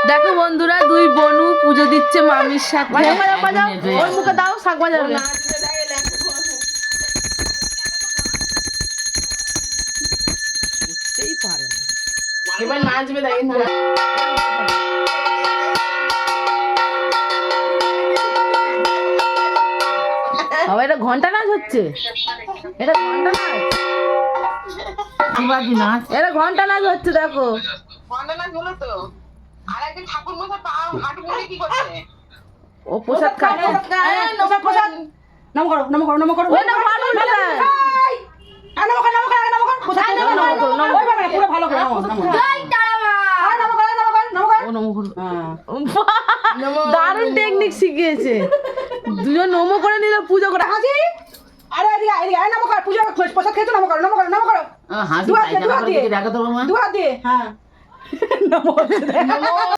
দেখো বন্ধুরা, দুই বনু পুজো দিচ্ছে মামির সাথে। ওর মুখে দাও, শাক বাজাবে। এবার নাচবে, তাই না? বাবা, এটা ঘন্টা নাচ হচ্ছে, এটা ঘন্টা নাচ, এটা ঘন্টা নাচ হচ্ছে। দেখো ও প্রসাদ খাচ্ছে। নম করো, নম করো, নম করো। ওই না ভালো না, নম করো, নম করো, নম করো। প্রসাদ খেয়ে নম করো, নম করো। ওইভাবে পুরো ভালো করে নম করো, নম করো। আর নম করো, নম করো, নম করো। ও নমো করো। দারুণ টেকনিক শিখিয়েছে। দুজন নমো করে নিল, পুজো করে। হাসি। আরে এদিকে এদিকে আয়, নম করো। পূজা প্রসাদ খেয়ে নম করো, নম করো, নম করো। দু হাত দিয়ে, দু হাত দিয়ে। দু হাত দিয়ে, হ্যাঁ। নম